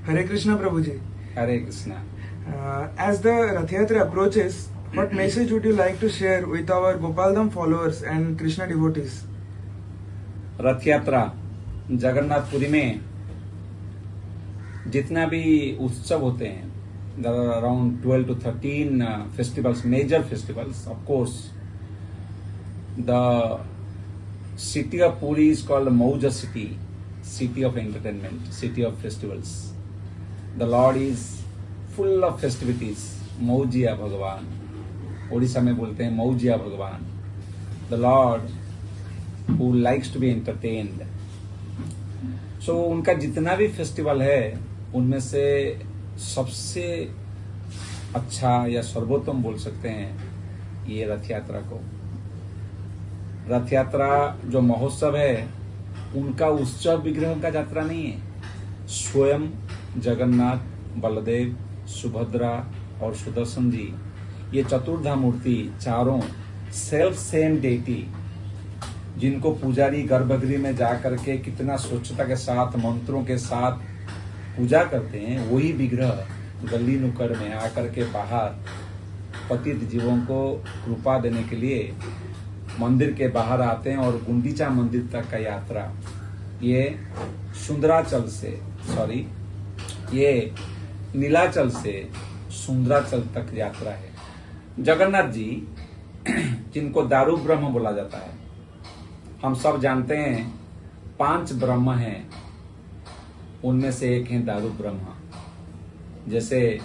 Hare Krishna Prabhuji. Hare Krishna. As the Rath Yatra approaches, what message would you like to share with our Gopaldham followers and Krishna devotees? रथ यात्रा जगन्नाथपुरी में जितना भी उत्सव होते हैं, there are around 12 to 13 festivals, major festivals. Of course, the city of Puri is called Mauja city, city of entertainment, city of festivals. The Lord is full of festivities. मौजिया भगवान, ओडिशा में बोलते हैं मौजिया भगवान. The Lord who likes to be entertained. So उनका जितना भी festival है उनमें से सबसे अच्छा या सर्वोत्तम बोल सकते हैं ये रथ यात्रा को. रथ यात्रा जो महोत्सव है उनका उत्सव विग्रह का यात्रा नहीं है. स्वयं जगन्नाथ, बलदेव, सुभद्रा और सुदर्शन जी, ये चतुर्धा मूर्ति चारों सेल्फ सेम डेटी, जिनको पुजारी गर्भगृह में जाकर के कितना स्वच्छता के साथ मंत्रों के साथ पूजा करते हैं, वही विग्रह गली नुक्कड़ में आकर के बाहर पतित जीवों को कृपा देने के लिए मंदिर के बाहर आते हैं. और गुंडीचा मंदिर तक का यात्रा ये ये नीलाचल से सुंदराचल तक यात्रा है. जगन्नाथ जी जिनको दारू ब्रह्म बोला जाता है, हम सब जानते हैं 5 ब्रह्म हैं, उनमें से एक है दारू ब्रह्म. जैसे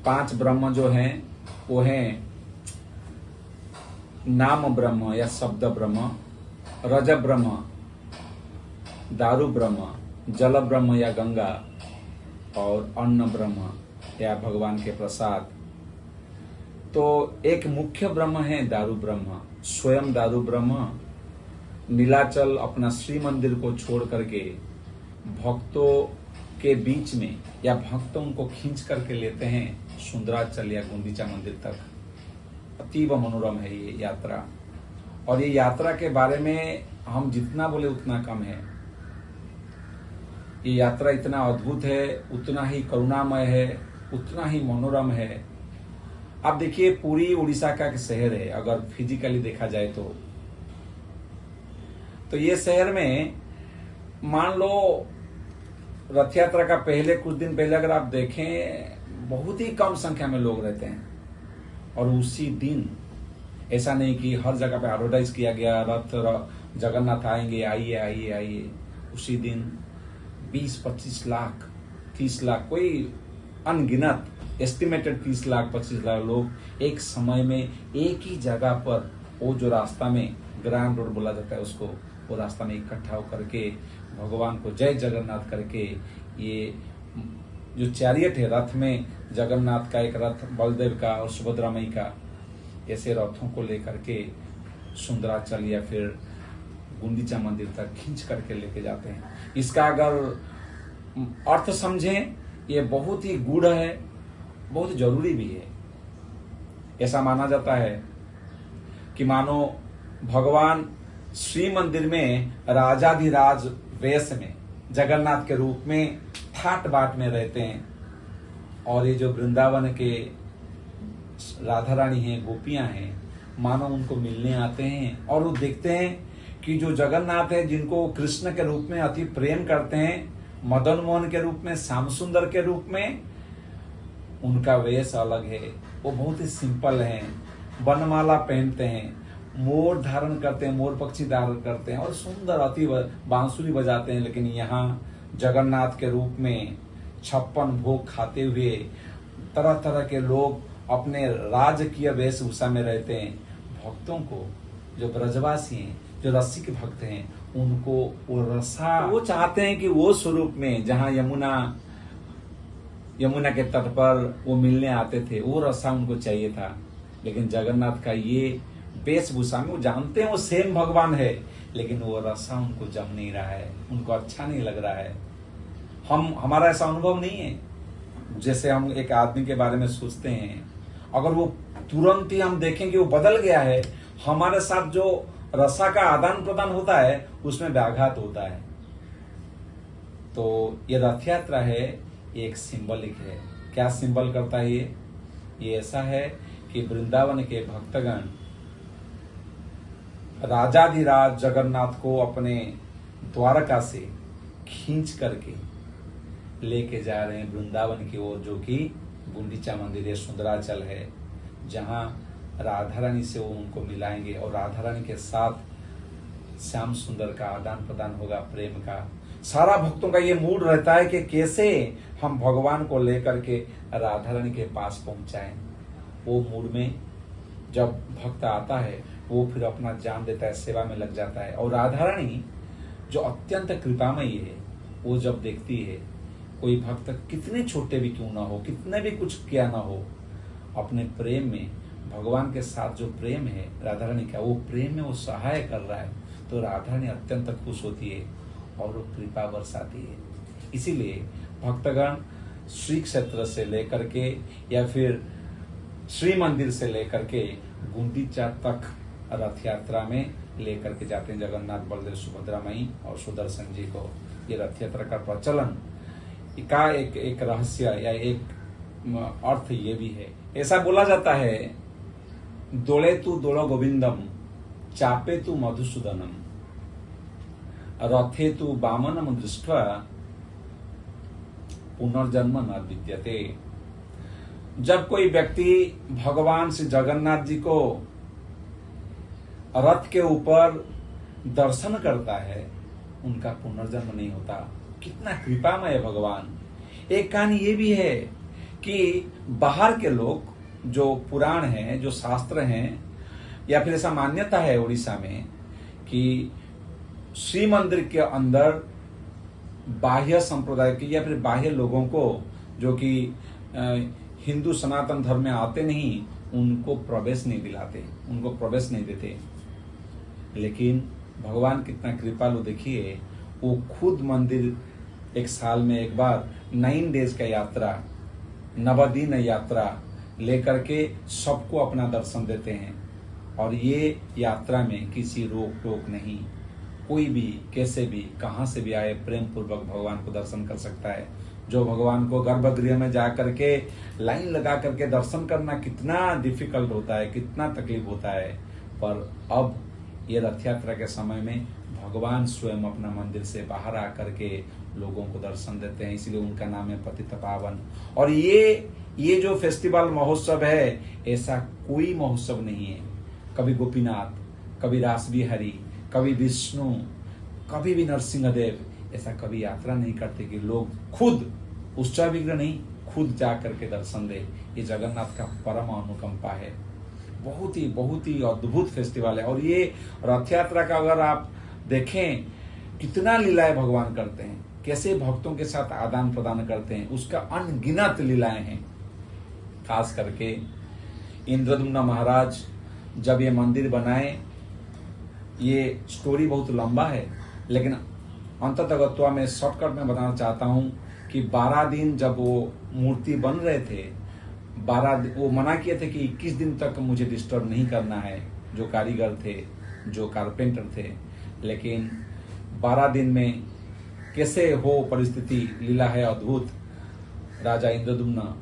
5 ब्रह्म जो हैं वो हैं नाम ब्रह्म या शब्द ब्रह्म, रज ब्रह्म, दारू ब्रह्म, जल ब्रह्म या गंगा, और अन्न ब्रह्म या भगवान के प्रसाद. तो एक मुख्य ब्रह्म है दारू ब्रह्म, स्वयं दारू ब्रह्म नीलाचल अपना श्री मंदिर को छोड़ करके भक्तों के बीच में या भक्तों को खींच करके लेते हैं सुंदराचल या गुंडीचा मंदिर तक. अतीव मनोरम है ये यात्रा. और ये यात्रा के बारे में हम जितना बोले उतना कम है. ये यात्रा इतना अद्भुत है, उतना ही करुणामय है, उतना ही मनोरम है. आप देखिए पूरी उड़ीसा का एक शहर है अगर फिजिकली देखा जाए तो ये शहर में मान लो रथ यात्रा का पहले कुछ दिन पहले अगर आप देखें बहुत ही कम संख्या में लोग रहते हैं. और उसी दिन ऐसा नहीं कि हर जगह पे एडवर्टाइज किया गया रथ जगन्नाथ आएंगे, आइए आइए आइए. उसी दिन 20-25 लाख 30 लाख, कोई अनगिनत एस्टिमेटेड 30 लाख 25 लाख लोग एक समय में एक ही जगह पर, वो जो रास्ता में ग्रांड रोड बोला जाता है उसको, वो रास्ता में इकट्ठा होकर के भगवान को जय जगन्नाथ करके, ये जो चैरियट है रथ में, जगन्नाथ का एक रथ, बलदेव का और सुभद्रा मई का, ऐसे रथों को लेकर के सुंदराचल या फिर गुंडीचा मंदिर तक खींच करके लेके जाते हैं. इसका अगर अर्थ समझें, ये बहुत ही गूढ़ है, बहुत जरूरी भी है. ऐसा माना जाता है कि मानो भगवान श्री मंदिर में राजाधिराज वेश में जगन्नाथ के रूप में ठाट बाट में रहते हैं. और ये जो वृंदावन के राधा रानी हैं, गोपियां हैं, मानो उनको मिलने आते हैं और वो देखते हैं कि जो जगन्नाथ है, जिनको कृष्ण के रूप में अति प्रेम करते हैं, मदन मोहन के रूप में, श्याम सुंदर के रूप में, उनका वेश अलग है. वो बहुत ही सिंपल हैं, वनमाला पहनते हैं, मोर धारण करते हैं, मोर पक्षी धारण करते हैं और सुंदर अति बांसुरी बजाते हैं. लेकिन यहाँ जगन्नाथ के रूप में 56 भोग खाते हुए तरह तरह के लोग अपने राजकीय वेशभूषा में रहते हैं. भक्तों को, जो ब्रजवासी हैं, जो रसिक भक्त हैं, उनको वो रसा, वो चाहते हैं कि वो स्वरूप में जहाँ यमुना के तट पर वो मिलने आते थे, वो रसा उनको चाहिए था. लेकिन जगन्नाथ का ये वेशभूषा में वो जानते हैं वो सेम भगवान है, लेकिन वो रसा उनको जम नहीं रहा है, उनको अच्छा नहीं लग रहा है. हमारा ऐसा अनुभव नहीं है. जैसे हम एक आदमी के बारे में सोचते हैं, अगर वो तुरंत ही हम देखें कि वो बदल गया है, हमारे साथ जो रसा का आदान प्रदान होता है उसमें व्याघात होता है. तो ये रथ यात्रा है, ये एक सिंबलिक है। क्या सिंबल करता है ये ऐसा है कि वृंदावन के भक्तगण राजाधिराज जगन्नाथ को अपने द्वारका से खींच करके लेके जा रहे हैं वृंदावन की ओर, जो कि गुंडीचा मंदिर है, सुंदराचल है, जहां राधा रानी से वो उनको मिलाएंगे और राधा रानी के साथ श्याम सुंदर का आदान प्रदान होगा, प्रेम का। सारा भक्तों का ये मूड रहता है कि कैसे हम भगवान को लेकर के राधा रानी के पास पहुंचाएं। वो मूड में जब भक्त आता है वो फिर अपना जान देता है, सेवा में लग जाता है। और राधा रानी जो अत्यंत कृपामयी है, वो जब देखती है कोई भक्त कितने छोटे भी क्यों ना हो, कितने भी कुछ किया ना हो, अपने प्रेम में भगवान के साथ जो प्रेम है राधा रानी का, वो प्रेम में वो सहाय कर रहा है, तो राधा रानी अत्यंत खुश होती है और वो कृपा बरसाती है। इसीलिए भक्तगण श्री क्षेत्र से लेकर के या फिर श्री मंदिर से लेकर के गुंडीचा तक रथ यात्रा में लेकर के जाते हैं जगन्नाथ, बलदेव, सुभद्रा माई और सुदर्शन जी को। ये रथ यात्रा का प्रचलन का एक रहस्य या एक अर्थ ये भी है। ऐसा बोला जाता है, दोले तू दोलो गोविंदम, चापे तू मधुसूदनम, रथे तू वामनम दृष्ट्वा, पुनर्जन्म न विद्यते। जब कोई व्यक्ति भगवान श्री जगन्नाथ जी को रथ के ऊपर दर्शन करता है, उनका पुनर्जन्म नहीं होता। कितना कृपामय है भगवान। एक कहानी ये भी है कि बाहर के लोग, जो पुराण हैं, जो शास्त्र हैं, या फिर ऐसा मान्यता है उड़ीसा में कि श्री मंदिर के अंदर बाह्य संप्रदाय के या फिर बाह्य लोगों को, जो कि हिंदू सनातन धर्म में आते नहीं, उनको प्रवेश नहीं दिलाते, उनको प्रवेश नहीं देते। लेकिन भगवान कितना कृपालु देखिए, वो खुद मंदिर एक साल में एक बार 9 डेज का यात्रा, 9 दिन यात्रा लेकर के सबको अपना दर्शन देते हैं। और ये यात्रा में किसी रोक टोक नहीं, कोई भी कैसे भी कहां से भी आए प्रेम पूर्वक भगवान को दर्शन कर सकता है। जो भगवान को गर्भगृह में जा करके लाइन लगा करके दर्शन करना कितना डिफिकल्ट होता है, कितना तकलीफ होता है, पर अब ये रथ यात्रा के समय में भगवान स्वयं अपना मंदिर से बाहर आकर के लोगों को दर्शन देते हैं। इसलिए उनका नाम है पतित पावन। और ये जो फेस्टिवल महोत्सव है, ऐसा कोई महोत्सव नहीं है। कभी गोपीनाथ, कभी रास बिहारी, कभी विष्णु, कभी भी नरसिंहदेव ऐसा कभी यात्रा नहीं करते कि लोग खुद उत्सव विग्रह नहीं, खुद जा करके दर्शन दे। ये जगन्नाथ का परम अनुकंपा है। बहुत ही अद्भुत फेस्टिवल है। और ये रथ यात्रा का अगर आप देखें, कितना लीलाएं भगवान करते हैं, कैसे भक्तों के साथ आदान प्रदान करते हैं, उसका अनगिनत लीलाएं हैं। खास करके इंद्रद्युम्न महाराज जब ये मंदिर बनाए, ये स्टोरी बहुत लंबा है, लेकिन अंततः मैं शॉर्टकट में बताना चाहता हूं कि 12 दिन जब वो मूर्ति बन रहे थे, 12 वो मना किए थे कि 21 दिन तक मुझे डिस्टर्ब नहीं करना है, जो कारीगर थे, जो कारपेंटर थे। लेकिन 12 दिन में कैसे हो परिस्थिति, लीला है अद्भुत। राजा इंद्रद्युम्न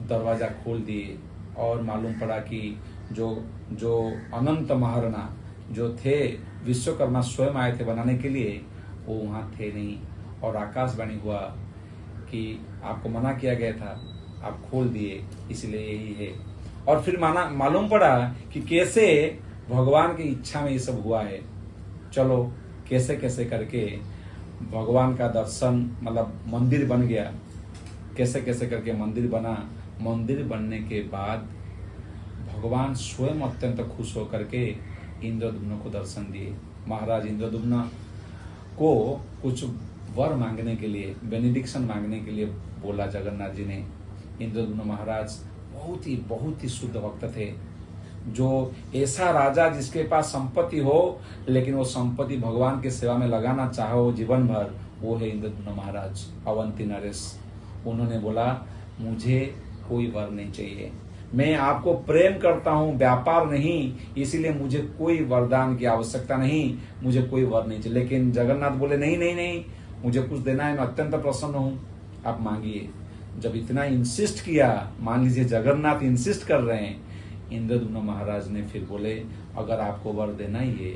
दरवाजा खोल दिए और मालूम पड़ा कि जो अनंत महाराणा जो थे, विश्वकर्मा स्वयं आए थे बनाने के लिए, वो वहां थे नहीं। और आकाशवाणी हुआ कि आपको मना किया गया था, आप खोल दिए, इसलिए यही है। और फिर मालूम पड़ा कि कैसे भगवान की इच्छा में ये सब हुआ है। चलो कैसे कैसे करके भगवान का दर्शन, मतलब मंदिर बन गया, कैसे कैसे करके मंदिर बना। मंदिर बनने के बाद भगवान स्वयं अत्यंत खुश होकर के इंद्रद्युम्न को दर्शन दिए। महाराज इंद्रद्युम्न को कुछ वर मांगने के लिए, बेनिडिक्शन मांगने के लिए बोला जगन्नाथ जी ने। इंद्रद्युम्न महाराज बहुत ही शुद्ध भक्त थे। जो ऐसा राजा जिसके पास संपत्ति हो, लेकिन वो संपत्ति भगवान की सेवा में लगाना चाहो जीवन भर, वो है इंद्रद्युम्न महाराज, अवंती नरेश। उन्होंने बोला, मुझे कोई वर नहीं चाहिए, मैं आपको प्रेम करता हूं, व्यापार नहीं, इसीलिए मुझे कोई वरदान की आवश्यकता नहीं, मुझे कोई वर नहीं चाहिए। लेकिन जगन्नाथ बोले, नहीं, मुझे कुछ देना है, मैं अत्यंत प्रसन्न हूं। आप मांगिए। जब इतना इंसिस्ट किया, मान लीजिए जगन्नाथ इंसिस्ट कर रहे हैं, इंद्रद्युम्न महाराज ने फिर बोले अगर आपको वर देना ही है,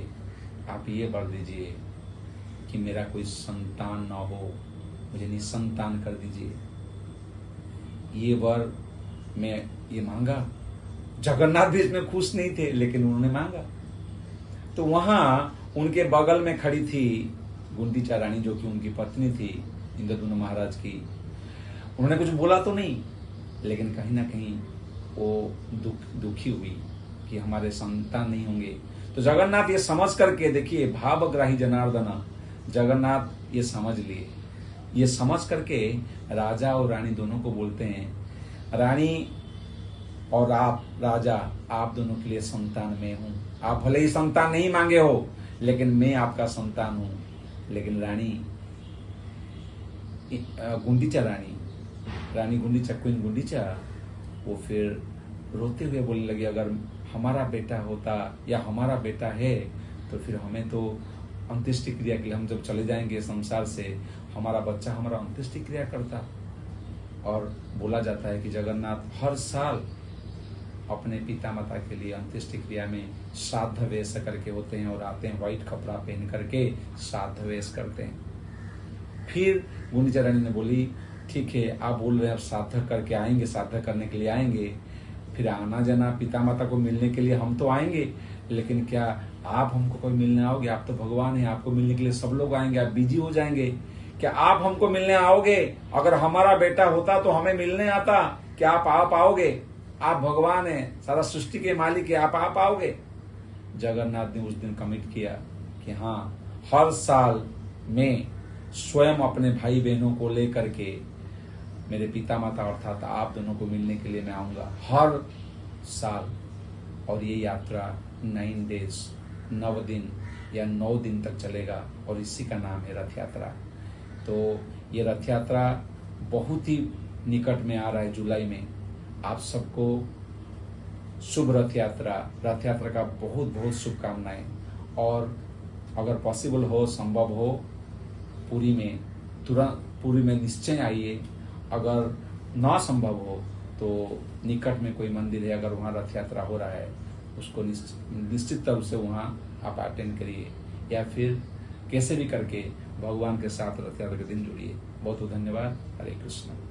आप ये वर दीजिए कि मेरा कोई संतान ना हो, मुझे निसंतान कर दीजिए। ये वर मैं ये मांगा। जगन्नाथ भी इसमें खुश नहीं थे, लेकिन उन्होंने मांगा। तो वहां उनके बगल में खड़ी थी गुंडीचा रानी, जो कि उनकी पत्नी थी इंद्रद्युम्न महाराज की। उन्होंने कुछ बोला तो नहीं, लेकिन कहीं ना कहीं वो दुखी हुई कि हमारे संतान नहीं होंगे। तो जगन्नाथ ये समझ करके, देखिए भावग्राही जनार्दन, जगन्नाथ ये समझ लिए। ये समझ करके राजा और रानी दोनों को बोलते हैं, रानी और आप राजा, आप दोनों के लिए संतान मैं हूं। आप भले ही संतान नहीं मांगे हो, लेकिन मैं आपका संतान हूं। लेकिन रानी गुंडीचा रानी गुंडीचा, क्वीन गुंडीचा, वो फिर रोते हुए बोलने लगे अगर हमारा बेटा होता या हमारा बेटा है तो फिर हमें तो अंत्येष्टि क्रिया के लिए, हम जब चले जाएंगे संसार से, हमारा बच्चा हमारा अंत्येष्टि क्रिया करता। और बोला जाता है कि जगन्नाथ हर साल अपने पिता माता के लिए अंत्येष्टि क्रिया में श्राद्ध वेश करके होते हैं और आते हैं, व्हाइट कपड़ा पहन करके श्राद्ध वेश करते हैं। फिर गुंडीचा रानी ने बोली ठीक है, आप बोल रहे हैं अब श्राद्ध करके आएंगे, श्राद्ध करने के लिए आएंगे, फिर आना जाना पिता माता को मिलने के लिए हम तो आएंगे, लेकिन क्या आप हमको कोई मिलने आओगे? आप तो भगवान हैं, आपको मिलने के लिए सब लोग आएंगे, आप बिजी हो जाएंगे, क्या आप हमको मिलने आओगे? अगर हमारा बेटा होता तो हमें मिलने आता, क्या आप आओगे? आप भगवान हैं, सारा सृष्टि के मालिक है, आप आओगे? जगन्नाथ ने उस दिन कमिट किया कि हाँ, हर साल मैं स्वयं अपने भाई बहनों को लेकर के मेरे पिता माता अर्थात आप दोनों को मिलने के लिए मैं आऊंगा हर साल। और ये यात्रा 9 डेज, 9 दिन या 9 दिन तक चलेगा, और इसी का नाम है रथ यात्रा। तो ये रथ यात्रा बहुत ही निकट में आ रहा है, जुलाई में। आप सबको शुभ रथ यात्रा का बहुत बहुत शुभकामनाएं। और अगर पॉसिबल हो, संभव हो, पुरी में निश्चय आइए। अगर ना संभव हो तो निकट में कोई मंदिर है, अगर वहाँ रथ यात्रा हो रहा है, उसको निश्चित तौर से वहाँ आप अटेंड करिए, या फिर कैसे भी करके भगवान के साथ रथ यात्रा के दिन जुड़िए। बहुत बहुत धन्यवाद। हरे कृष्ण।